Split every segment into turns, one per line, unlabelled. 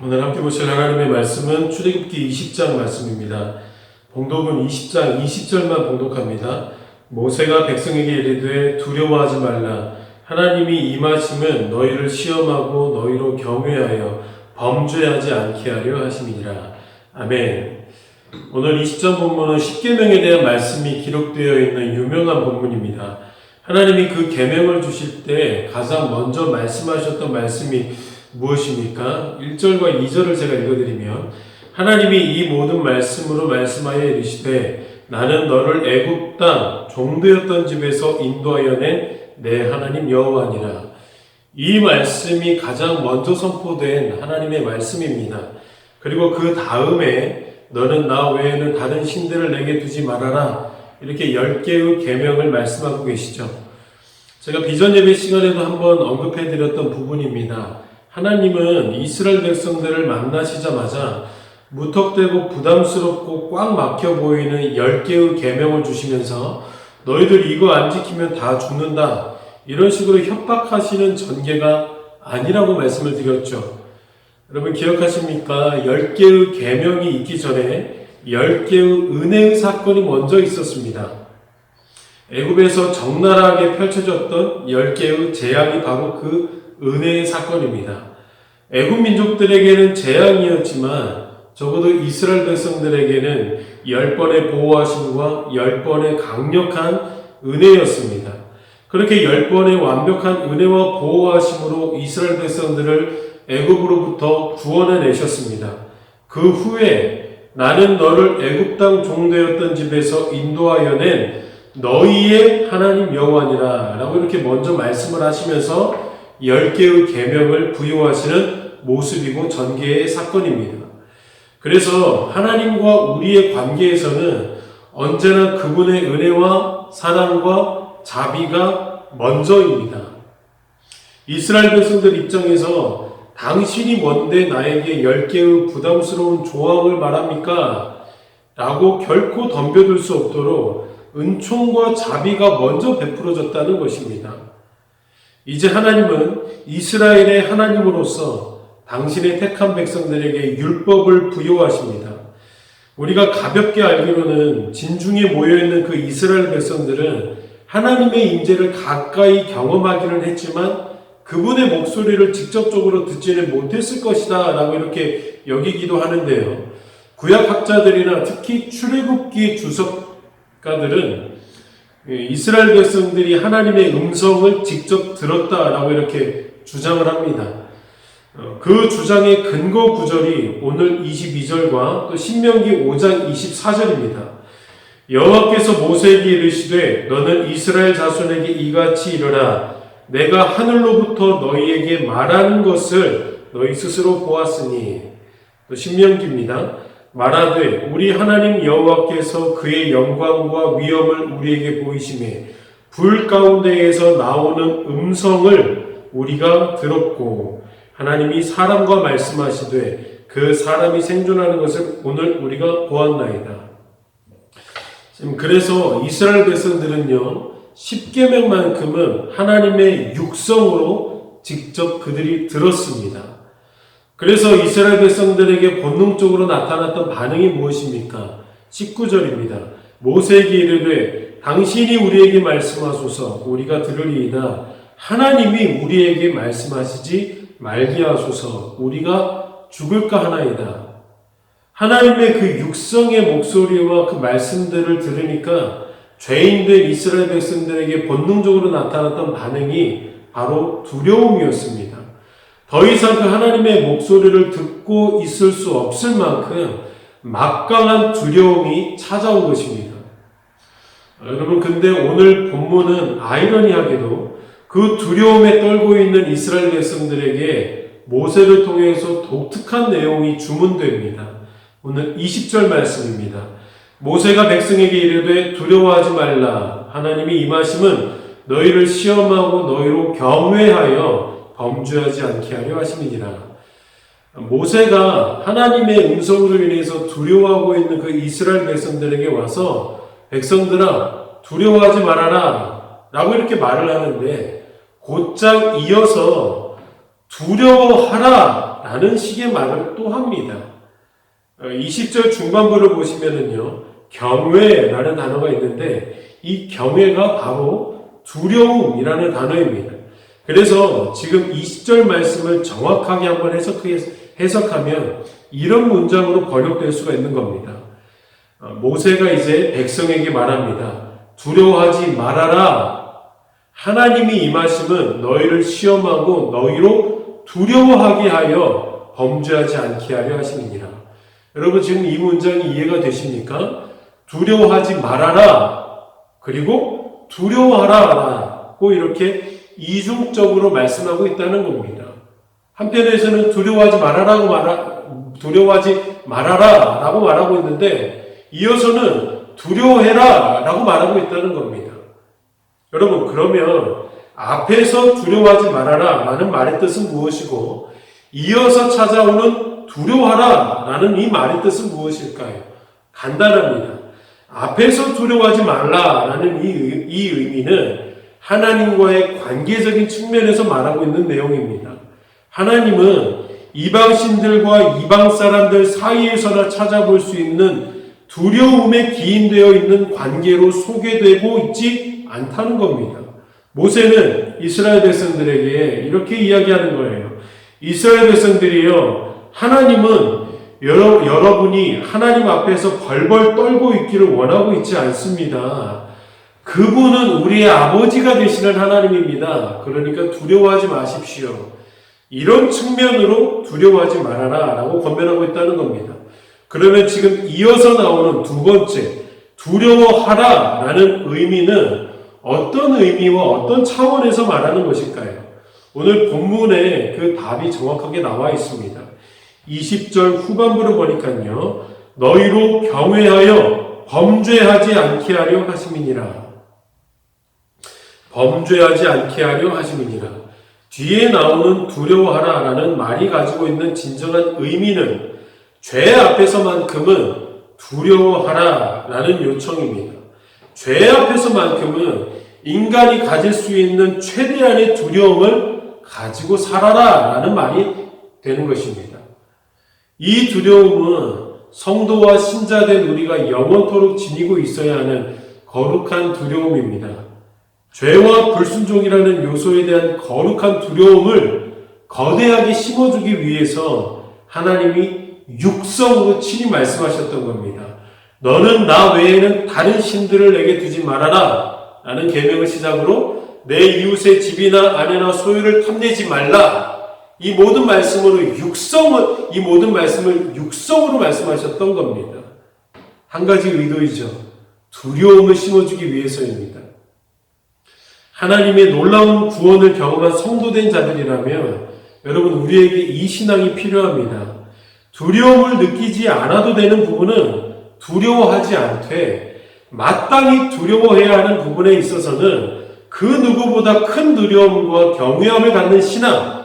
오늘 함께 보실 하나님의 말씀은 출애굽기 20장 말씀입니다. 봉독은 20장 20절만 봉독합니다. 모세가 백성에게 이르되 두려워하지 말라. 하나님이 임하심은 너희를 시험하고 너희로 경외하여 범죄하지 않게 하려 하심이니라. 아멘. 오늘 20장 본문은 십계명에 대한 말씀이 기록되어 있는 유명한 본문입니다. 하나님이 그 계명을 주실 때 가장 먼저 말씀하셨던 말씀이 무엇입니까? 1절과 2절을 제가 읽어드리면 하나님이 이 모든 말씀으로 말씀하여 이르시되 나는 너를 애굽 땅 종되었던 집에서 인도하여 낸 내 하나님 여호와니라. 이 말씀이 가장 먼저 선포된 하나님의 말씀입니다. 그리고 그 다음에 너는 나 외에는 다른 신들을 내게 두지 말아라. 이렇게 10개의 계명을 말씀하고 계시죠. 제가 비전 예배 시간에도 한번 언급해드렸던 부분입니다. 하나님은 이스라엘 백성들을 만나시자마자 무턱대고 부담스럽고 꽉 막혀 보이는 10개의 계명을 주시면서 너희들 이거 안 지키면 다 죽는다. 이런 식으로 협박하시는 전개가 아니라고 말씀을 드렸죠. 여러분 기억하십니까? 10개의 계명이 있기 전에 10개의 은혜의 사건이 먼저 있었습니다. 애굽에서 적나라하게 펼쳐졌던 10개의 재앙이 바로 그 은혜의 사건입니다. 애굽 민족들에게는 재앙이었지만 적어도 이스라엘 백성들에게는 10번의 보호하심과 10번의 강력한 은혜였습니다. 그렇게 10번의 완벽한 은혜와 보호하심으로 이스라엘 백성들을 애굽으로부터 구원해 내셨습니다. 그 후에 나는 너를 애굽 땅 종되었던 집에서 인도하여 낸 너희의 하나님 여호와니라 라고 이렇게 먼저 말씀을 하시면서 10개의 계명을 부여하시는 모습이고 전개의 사건입니다. 그래서 하나님과 우리의 관계에서는 언제나 그분의 은혜와 사랑과 자비가 먼저입니다. 이스라엘 백성들 입장에서 당신이 뭔데 나에게 10개의 부담스러운 조항을 말합니까? 라고 결코 덤벼들 수 없도록 은총과 자비가 먼저 베풀어졌다는 것입니다. 이제 하나님은 이스라엘의 하나님으로서 당신의 택한 백성들에게 율법을 부여하십니다. 우리가 가볍게 알기로는 진중에 모여있는 그 이스라엘 백성들은 하나님의 임재를 가까이 경험하기는 했지만 그분의 목소리를 직접적으로 듣지는 못했을 것이다 라고 이렇게 여기기도 하는데요. 구약학자들이나 특히 출애굽기 주석가들은 이스라엘 백성들이 하나님의 음성을 직접 들었다라고 이렇게 주장을 합니다. 그 주장의 근거 구절이 오늘 22절과 또 신명기 5장 24절입니다. 여호와께서 모세에게 이르시되 너는 이스라엘 자손에게 이같이 이르라. 내가 하늘로부터 너희에게 말하는 것을 너희 스스로 보았으니. 또 신명기입니다. 말하되 우리 하나님 여호와께서 그의 영광과 위엄을 우리에게 보이시매 불 가운데에서 나오는 음성을 우리가 들었고 하나님이 사람과 말씀하시되 그 사람이 생존하는 것을 오늘 우리가 보았나이다. 지금 그래서 이스라엘 백성들은요 10계명만큼은 하나님의 육성으로 직접 그들이 들었습니다. 그래서 이스라엘 백성들에게 본능적으로 나타났던 반응이 무엇입니까? 19절입니다. 모세에게 이르되 당신이 우리에게 말씀하소서 우리가 들으리이다. 하나님이 우리에게 말씀하시지 말게 하소서 우리가 죽을까 하나이다. 하나님의 그 육성의 목소리와 그 말씀들을 들으니까 죄인된 이스라엘 백성들에게 본능적으로 나타났던 반응이 바로 두려움이었습니다. 더 이상 그 하나님의 목소리를 듣고 있을 수 없을 만큼 막강한 두려움이 찾아온 것입니다. 여러분 근데 오늘 본문은 아이러니하게도 그 두려움에 떨고 있는 이스라엘 백성들에게 모세를 통해서 독특한 내용이 주문됩니다. 오늘 20절 말씀입니다. 모세가 백성에게 이르되 두려워하지 말라. 하나님이 임하심은 너희를 시험하고 너희로 경외하여 범죄하지 않게 하려 하심이니라. 모세가 하나님의 음성으로 인해서 두려워하고 있는 그 이스라엘 백성들에게 와서 백성들아 두려워하지 말아라 라고 이렇게 말을 하는데 곧장 이어서 두려워하라 마라라는 식의 말을 또 합니다. 20절 중반부를 보시면은요, 경외라는 단어가 있는데 이 경외가 바로 두려움이라는 단어입니다. 그래서 지금 20절 말씀을 정확하게 한번 해석하면 이런 문장으로 번역될 수가 있는 겁니다. 모세가 이제 백성에게 말합니다. 두려워하지 말아라. 하나님이 임하심은 너희를 시험하고 너희로 두려워하게 하여 범죄하지 않게 하려 하심이니라. 여러분 지금 이 문장이 이해가 되십니까? 두려워하지 말아라. 그리고 두려워하라고 이렇게 이중적으로 말씀하고 있다는 겁니다. 한편에서는 두려워하지 말아라라고 말하고 있는데 이어서는 두려워해라라고 말하고 있다는 겁니다. 여러분 그러면 앞에서 두려워하지 말아라라는 말의 뜻은 무엇이고 이어서 찾아오는 두려워하라라는 이 말의 뜻은 무엇일까요? 간단합니다. 앞에서 두려워하지 말라라는 이 의미는 하나님과의 관계적인 측면에서 말하고 있는 내용입니다. 하나님은 이방신들과 이방 사람들 사이에서나 찾아볼 수 있는 두려움에 기인되어 있는 관계로 소개되고 있지 않다는 겁니다. 모세는 이스라엘 백성들에게 이렇게 이야기하는 거예요. 이스라엘 백성들이요, 하나님은 여러분이 하나님 앞에서 벌벌 떨고 있기를 원하고 있지 않습니다. 그분은 우리의 아버지가 되시는 하나님입니다. 그러니까 두려워하지 마십시오. 이런 측면으로 두려워하지 말아라 라고 권면하고 있다는 겁니다. 그러면 지금 이어서 나오는 두 번째, 두려워하라 라는 의미는 어떤 의미와 어떤 차원에서 말하는 것일까요? 오늘 본문에 그 답이 정확하게 나와 있습니다. 20절 후반부를 보니까요, 너희로 경외하여 범죄하지 않게 하려 하심이니라. 범죄하지 않게 하려 하심이니라. 뒤에 나오는 두려워하라 라는 말이 가지고 있는 진정한 의미는 죄 앞에서만큼은 두려워하라 라는 요청입니다. 죄 앞에서만큼은 인간이 가질 수 있는 최대한의 두려움을 가지고 살아라 라는 말이 되는 것입니다. 이 두려움은 성도와 신자된 우리가 영원토록 지니고 있어야 하는 거룩한 두려움입니다. 죄와 불순종이라는 요소에 대한 거룩한 두려움을 거대하게 심어주기 위해서 하나님이 육성으로 친히 말씀하셨던 겁니다. 너는 나 외에는 다른 신들을 내게 두지 말아라 라는 계명을 시작으로 내 이웃의 집이나 아내나 소유를 탐내지 말라. 이 모든 말씀을 육성으로 말씀하셨던 겁니다. 한 가지 의도이죠. 두려움을 심어주기 위해서입니다. 하나님의 놀라운 구원을 경험한 성도된 자들이라면 여러분 우리에게 이 신앙이 필요합니다. 두려움을 느끼지 않아도 되는 부분은 두려워하지 않되 마땅히 두려워해야 하는 부분에 있어서는 그 누구보다 큰 두려움과 경외함을 갖는 신앙,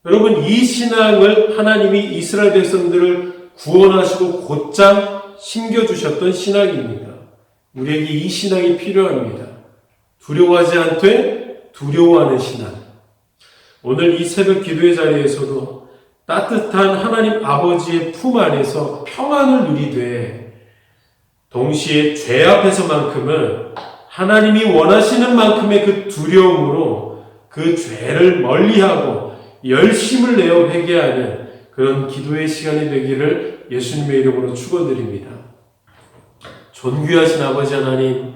여러분 이 신앙을 하나님이 이스라엘 백성들을 구원하시고 곧장 심겨주셨던 신앙입니다. 우리에게 이 신앙이 필요합니다. 두려워하지 않되 두려워하는 신앙. 오늘 이 새벽 기도의 자리에서도 따뜻한 하나님 아버지의 품 안에서 평안을 누리되 동시에 죄 앞에서만큼은 하나님이 원하시는 만큼의 그 두려움으로 그 죄를 멀리하고 열심을 내어 회개하는 그런 기도의 시간이 되기를 예수님의 이름으로 축원드립니다. 존귀하신 아버지 하나님,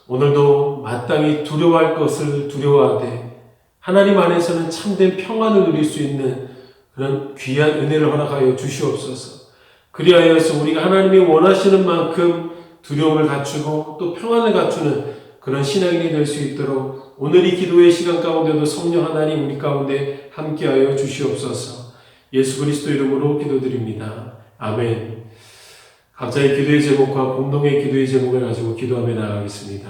오늘도 마땅히 두려워할 것을 두려워하되 하나님 안에서는 참된 평안을 누릴 수 있는 그런 귀한 은혜를 허락하여 주시옵소서. 그리하여서 우리가 하나님이 원하시는 만큼 두려움을 갖추고 또 평안을 갖추는 그런 신앙인이 될 수 있도록 오늘 이 기도의 시간 가운데도 성령 하나님 우리 가운데 함께하여 주시옵소서. 예수 그리스도 이름으로 기도드립니다. 아멘. 각자의 기도의 제목과 공동의 기도의 제목을 가지고 기도하며 나아가겠습니다.